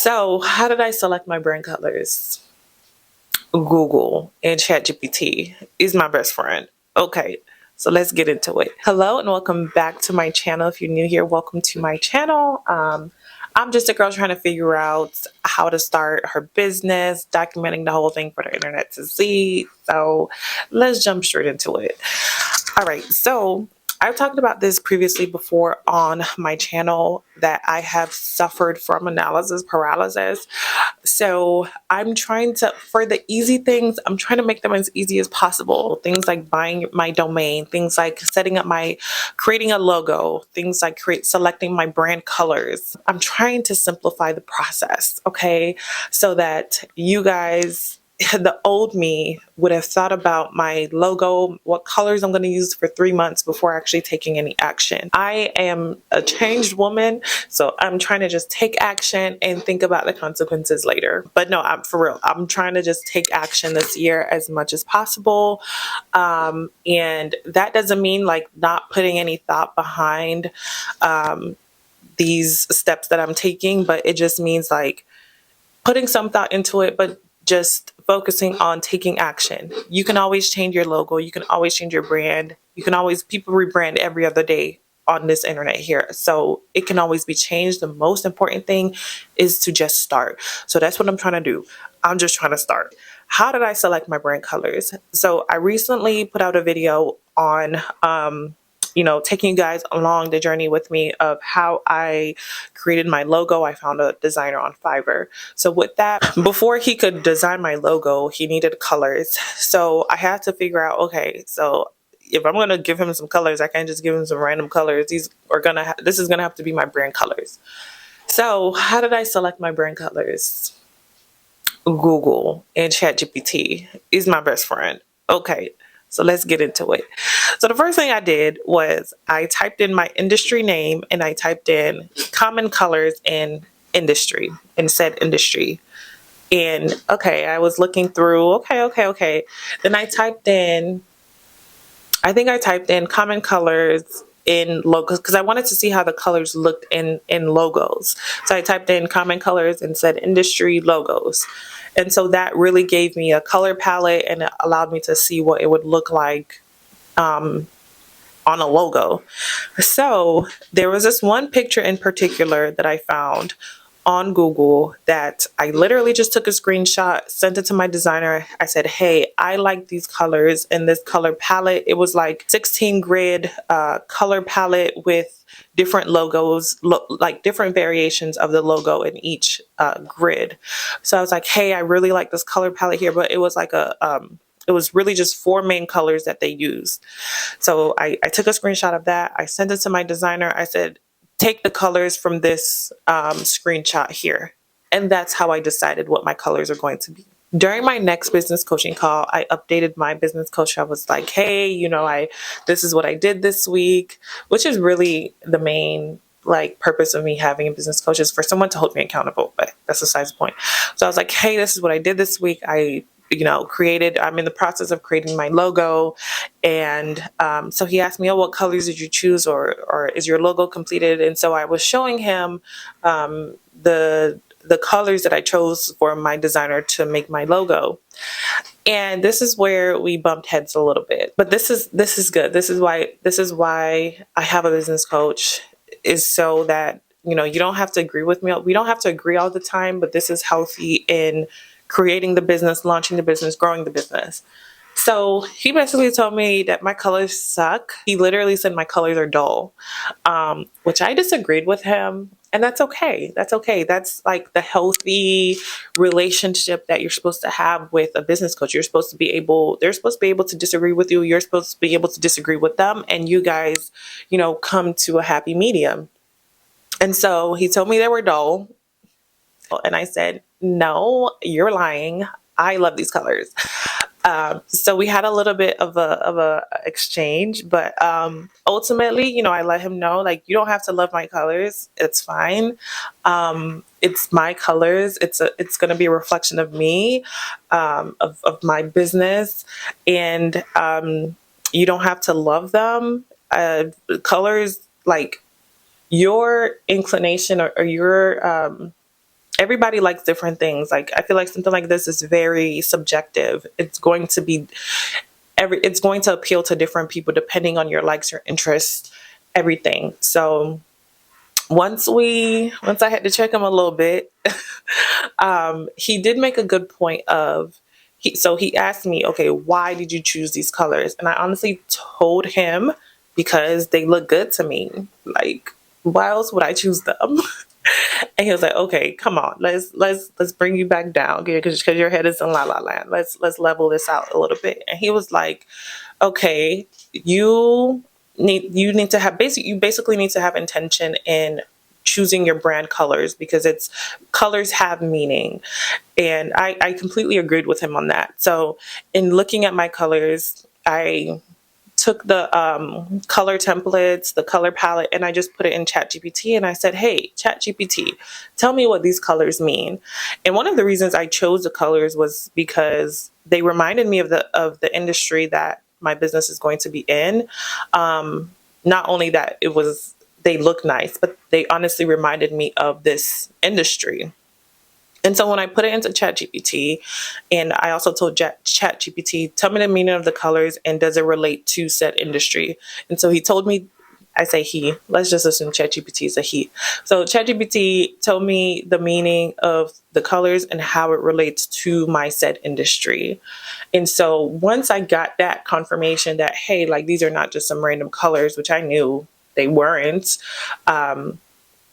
So how did I select my brand colors? Google and ChatGPT is my best friend. Okay, so let's get into it. Hello and welcome back to my channel. If you're new here, welcome to my channel. I'm just a girl trying to figure out how to start her business, documenting the whole thing for the internet to see. So let's jump straight into it. All right, so I've talked about this previously before on my channel that I have suffered from analysis paralysis. So I'm trying to, for the easy things, I'm trying to make them as easy as possible. Things like buying my domain, things like setting up creating a logo, things like selecting my brand colors. I'm trying to simplify the process, okay? So that you guys, the old me would have thought about my logo, what colors I'm going to use for 3 months before actually taking any action. I am a changed woman, so I'm trying to just take action and think about the consequences later. But no, I'm for real. I'm trying to just take action this year as much as possible. And that doesn't mean like not putting any thought behind these steps that I'm taking, but it just means like putting some thought into it, but just focusing on taking action. You can always change your logo. You can always change your brand. People rebrand every other day on this internet here. So it can always be changed. The most important thing is to just start. So that's what I'm trying to do. I'm just trying to start. How did I select my brand colors? So I recently put out a video on, taking you guys along the journey with me of how I created my logo. I found a designer on Fiverr. So with that, before he could design my logo, he needed colors. So I had to figure out, okay, so if I'm going to give him some colors, I can't just give him some random colors. This is going to have to be my brand colors. So how did I select my brand colors? Google and ChatGPT is my best friend. Okay, so let's get into it. So the first thing I did was I typed in my industry name and I typed in common colors in industry and said industry. And okay, I was looking through, okay. Then I think I typed in common colors in logos because I wanted to see how the colors looked in logos. So I typed in common colors and said industry logos. And so that really gave me a color palette and it allowed me to see what it would look like on a logo. So there was this one picture in particular that I found on Google that I literally just took a screenshot, sent it to my designer. I said, hey, I like these colors in this color palette. It was like 16 grid color palette with different logos, like different variations of the logo in each grid. So I was like, hey, I really like this color palette here, but it was like it was really just 4 main colors that they used. So I took a screenshot of that. I sent it to my designer. I said, take the colors from this screenshot here. And that's how I decided what my colors are going to be. During my next business coaching call, I updated my business coach. I was like, hey, this is what I did this week, which is really the main purpose of me having a business coach is for someone to hold me accountable, but that's besides the point. So I was like, hey, this is what I did this week. I'm in the process of creating my logo. And so he asked me, oh, what colors did you choose or is your logo completed? And so I was showing him the colors that I chose for my designer to make my logo. And this is where we bumped heads a little bit. But this is good. This is why I have a business coach, is so that, you don't have to agree with me. We don't have to agree all the time, but this is healthy in creating the business, launching the business, growing the business. So he basically told me that my colors suck. He literally said my colors are dull, which I disagreed with him. And that's okay. That's okay. That's like the healthy relationship that you're supposed to have with a business coach. They're supposed to be able to disagree with you. You're supposed to be able to disagree with them. And you guys, come to a happy medium. And so he told me they were dull. And I said, no, you're lying. I love these colors. So we had a little bit of a exchange, but ultimately, I let him know, like, you don't have to love my colors. It's fine. It's my colors. It's going to be a reflection of me, of my business, and you don't have to love them. Colors, like your inclination or your everybody likes different things. Like, I feel like something like this is very subjective. It's going to be it's going to appeal to different people depending on your likes, your interests, everything. So once I had to check him a little bit, he did make a good point of he asked me, okay, why did you choose these colors? And I honestly told him because they look good to me. Like, why else would I choose them? And he was like, okay, come on, let's bring you back down, because your head is in la la land. Let's level this out a little bit. And he was like, okay, you need to have you basically need to have intention in choosing your brand colors, because it's colors have meaning. And I completely agreed with him on that. So in looking at my colors, I took the color templates, the color palette, and I just put it in ChatGPT, and I said, hey, ChatGPT, tell me what these colors mean. And one of the reasons I chose the colors was because they reminded me of the industry that my business is going to be in. Not only that they look nice, but they honestly reminded me of this industry. And so when I put it into ChatGPT, and I also told ChatGPT, tell me the meaning of the colors and does it relate to said industry? And so he told me, I say he, let's just assume ChatGPT is a he. So ChatGPT told me the meaning of the colors and how it relates to my said industry. And so once I got that confirmation that, hey, like, these are not just some random colors, which I knew they weren't,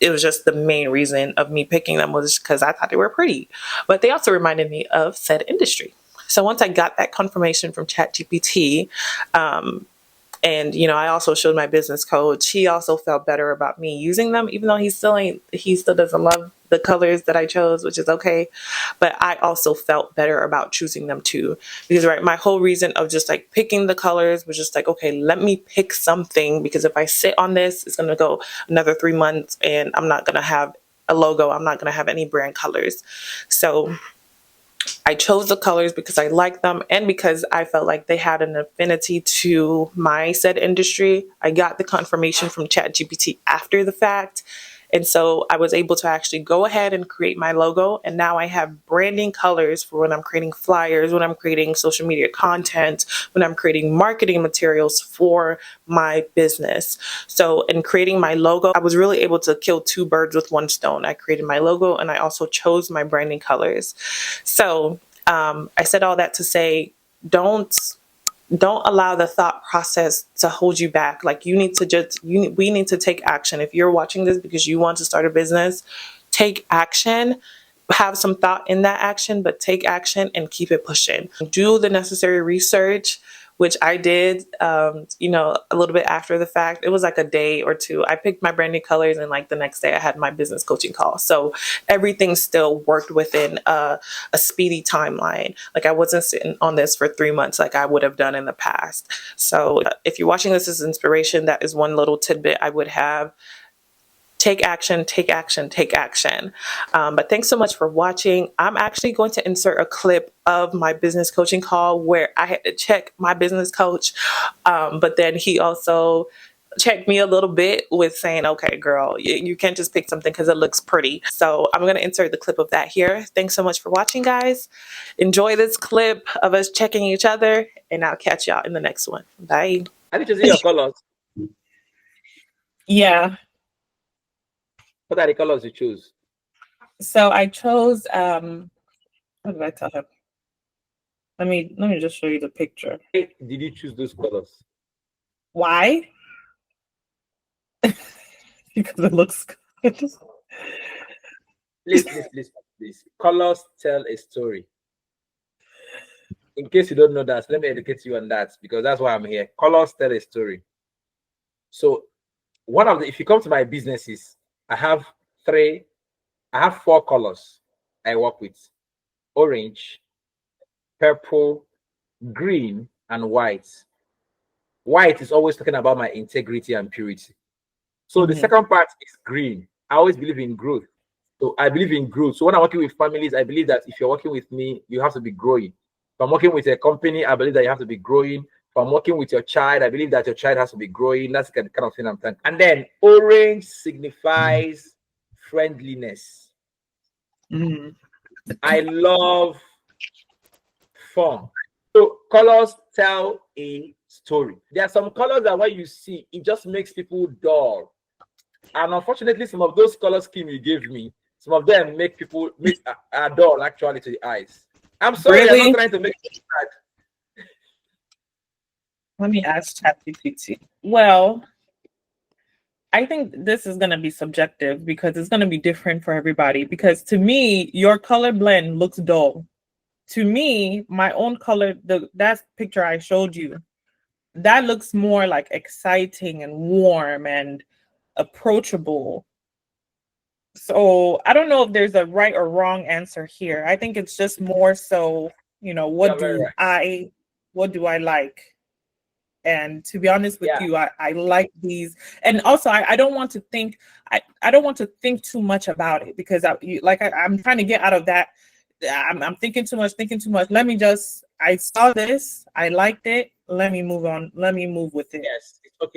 it was just the main reason of me picking them was because I thought they were pretty. But they also reminded me of said industry. So once I got that confirmation from ChatGPT, and I also showed my business coach, he also felt better about me using them, even though he still doesn't love the colors that I chose, which is okay. But I also felt better about choosing them too, because my whole reason of just like picking the colors was just like, okay, let me pick something, because if I sit on this, it's gonna go another 3 months and I'm not gonna have a logo, I'm not gonna have any brand colors. So I chose the colors because I liked them and because I felt like they had an affinity to my said industry. I got the confirmation from ChatGPT after the fact. And so I was able to actually go ahead and create my logo. And now I have branding colors for when I'm creating flyers, when I'm creating social media content, when I'm creating marketing materials for my business. So in creating my logo, I was really able to kill two birds with one stone. I created my logo and I also chose my branding colors. So I said all that to say, don't allow the thought process to hold you back. Like, we need to take action. If you're watching this because you want to start a business, take action. Have some thought in that action, but take action and keep it pushing. Do the necessary research, which I did, a little bit after the fact. It was like a day or two. I picked my branding colors and like the next day I had my business coaching call. So everything still worked within a speedy timeline. Like, I wasn't sitting on this for 3 months like I would have done in the past. So if you're watching this as inspiration, that is one little tidbit I would have. Take action, take action, take action. But thanks so much for watching. I'm actually going to insert a clip of my business coaching call where I had to check my business coach. But then he also checked me a little bit with saying, okay, girl, you can't just pick something because it looks pretty. So I'm going to insert the clip of that here. Thanks so much for watching, guys. Enjoy this clip of us checking each other, and I'll catch y'all in the next one. Bye. I need to see your colors. Yeah. What are the colors you choose? So I chose, what did I tell him? Let me just show you the picture. Why did you choose those colors? Why? Because it looks good. Please. Colors tell a story. In case you don't know that, let me educate you on that, because that's why I'm here. Colors tell a story. So if you come to my businesses, I have 4 colors I work with: orange, purple, green, and white. White is always talking about my integrity and purity. So the second part is green. I always believe in growth. So I believe in growth. So when I'm working with families, I believe that if you're working with me, you have to be growing. If I'm working with a company, I believe that you have to be growing. If I'm working with your child, I believe that your child has to be growing. That's the kind of thing I'm thinking. And then orange signifies friendliness. Mm. I love fun. So colors tell a story. There are some colors that when you see, it just makes people dull. And unfortunately, some of those color scheme you gave me, some of them make people are dull actually to the eyes. I'm sorry, I'm not Really? trying to make it bad. Let me ask ChatGPT. Well, I think this is going to be subjective because it's going to be different for everybody. Because to me, your color blend looks dull. To me, my own color, that picture I showed you, that looks more like exciting and warm and approachable. So I don't know if there's a right or wrong answer here. I think it's just more so, You're very right. what do I like? And to be honest with Yeah, you, I like these. And also I don't want to think, I don't want to think too much about it because I'm trying to get out of that. I'm thinking too much, thinking too much. I saw this, I liked it. Let me move on. Let me move with it. yes. It's okay.